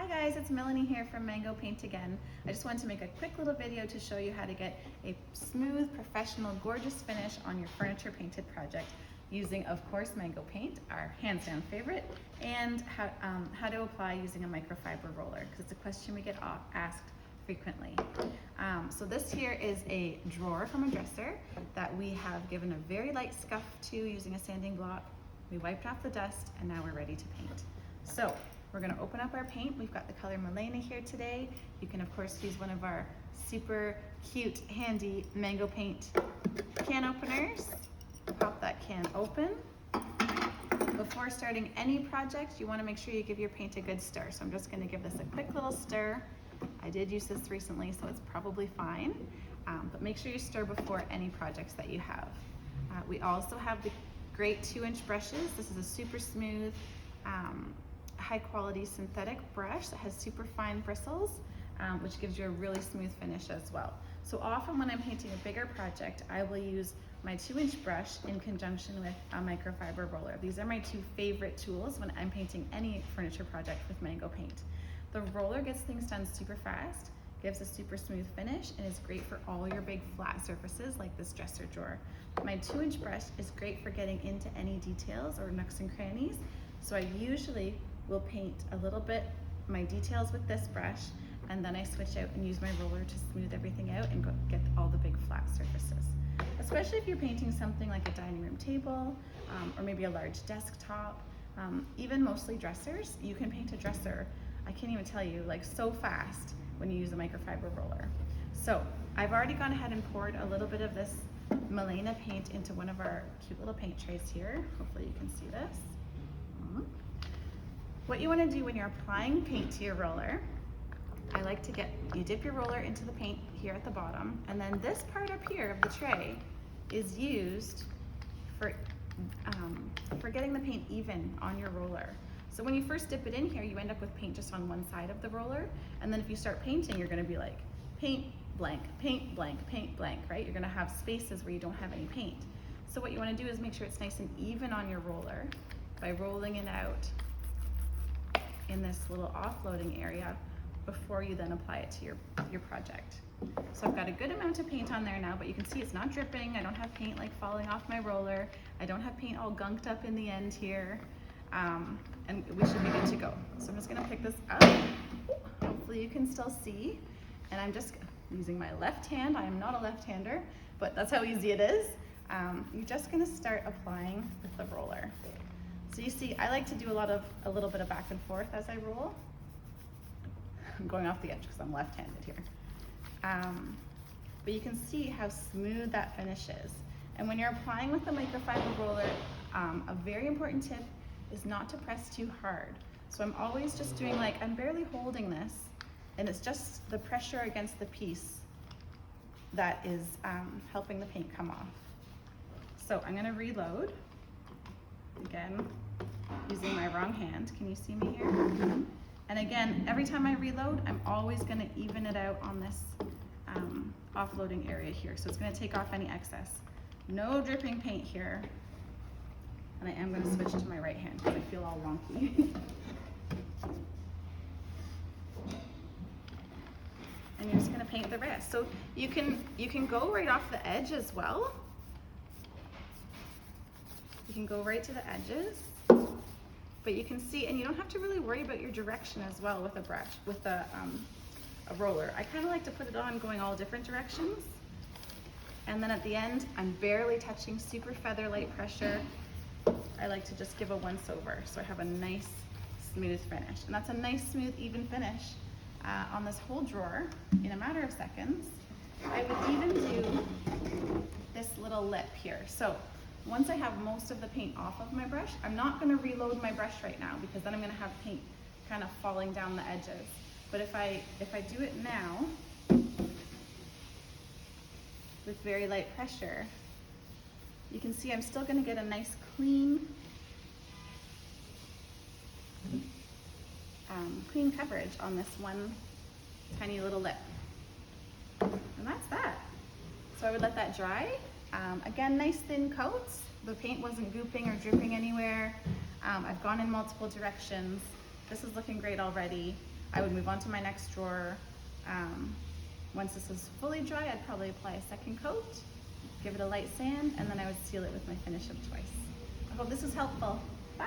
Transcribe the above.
Hi guys, it's Melanie here from Mango Paint again. I just wanted to make a quick little video to show you how to get a smooth, professional, gorgeous finish on your furniture painted project using, of course, Mango Paint, our hands down favorite, and how to apply using a microfiber roller, because it's a question we get asked frequently. So this here is a drawer from a dresser that we have given a very light scuff to using a sanding block. We wiped off the dust and now we're ready to paint. So we're going to open up our paint. We've got the color Melena here today. You can of course use one of our super cute, handy Mango Paint can openers. Pop that can open. Before starting any project, you want to make sure you give your paint a good stir. So I'm just going to give this a quick little stir. I did use this recently, so it's probably fine. But make sure you stir before any projects that you have. We also have the great 2-inch brushes. This is a super smooth, high quality synthetic brush that has super fine bristles, which gives you a really smooth finish as well. So often when I'm painting a bigger project, I will use my 2-inch brush in conjunction with a microfiber roller. These are my two favorite tools when I'm painting any furniture project with Mango Paint. The roller gets things done super fast, gives a super smooth finish, and is great for all your big flat surfaces like this dresser drawer. My 2-inch brush is great for getting into any details or nooks and crannies. So I usually will paint a little bit my details with this brush, and then I switch out and use my roller to smooth everything out and get all the big flat surfaces. Especially if you're painting something like a dining room table, or maybe a large desktop, even mostly dressers. You can paint a dresser, I can't even tell you, like so fast when you use a microfiber roller. So I've already gone ahead and poured a little bit of this Melena paint into one of our cute little paint trays here. Hopefully you can see this. What you want to do when you're applying paint to your roller, I like to you dip your roller into the paint here at the bottom, and then this part up here of the tray is used for getting the paint even on your roller. So when you first dip it in here, you end up with paint just on one side of the roller, and then if you start painting, you're going to be like paint blank, paint blank, paint blank, right? You're going to have spaces where you don't have any paint. So what you want to do is make sure it's nice and even on your roller by rolling it out in this little offloading area before you then apply it to your project. So I've got a good amount of paint on there now, but you can see it's not dripping. I don't have paint like falling off my roller. I don't have paint all gunked up in the end here. And we should be good to go. So I'm just gonna pick this up. Hopefully you can still see. And I'm just using my left hand. I am not a left-hander, but that's how easy it is. You're just gonna start applying with the roller. So you see, I like to do a little bit of back and forth as I roll. I'm going off the edge because I'm left-handed here. But you can see how smooth that finish is. And when you're applying with the microfiber roller, a very important tip is not to press too hard. So I'm always just doing like, I'm barely holding this, and it's just the pressure against the piece that is helping the paint come off. So I'm gonna reload, again, using my wrong hand. Can you see me here? And again, every time I reload, I'm always gonna even it out on this offloading area here. So it's gonna take off any excess. No dripping paint here. And I am gonna switch to my right hand because I feel all wonky. And you're just gonna paint the rest. So you can go right off the edge as well. You can go right to the edges. But you can see, and you don't have to really worry about your direction as well with a brush, with a roller. I kind of like to put it on going all different directions. And then at the end, I'm barely touching, super feather light pressure. I like to just give a once over, so I have a nice smooth finish. And that's a nice, smooth, even finish on this whole drawer in a matter of seconds. I would even do this little lip here. So once I have most of the paint off of my brush, I'm not gonna reload my brush right now because then I'm gonna have paint kind of falling down the edges. But if I do it now with very light pressure, you can see I'm still gonna get a nice clean coverage on this one tiny little lip. And that's that. So I would let that dry. Again, nice thin coats. The paint wasn't gooping or dripping anywhere. I've gone in multiple directions. This is looking great already. I would move on to my next drawer. Once this is fully dry, I'd probably apply a second coat, give it a light sand, and then I would seal it with my finish of choice. I hope this was helpful. Bye!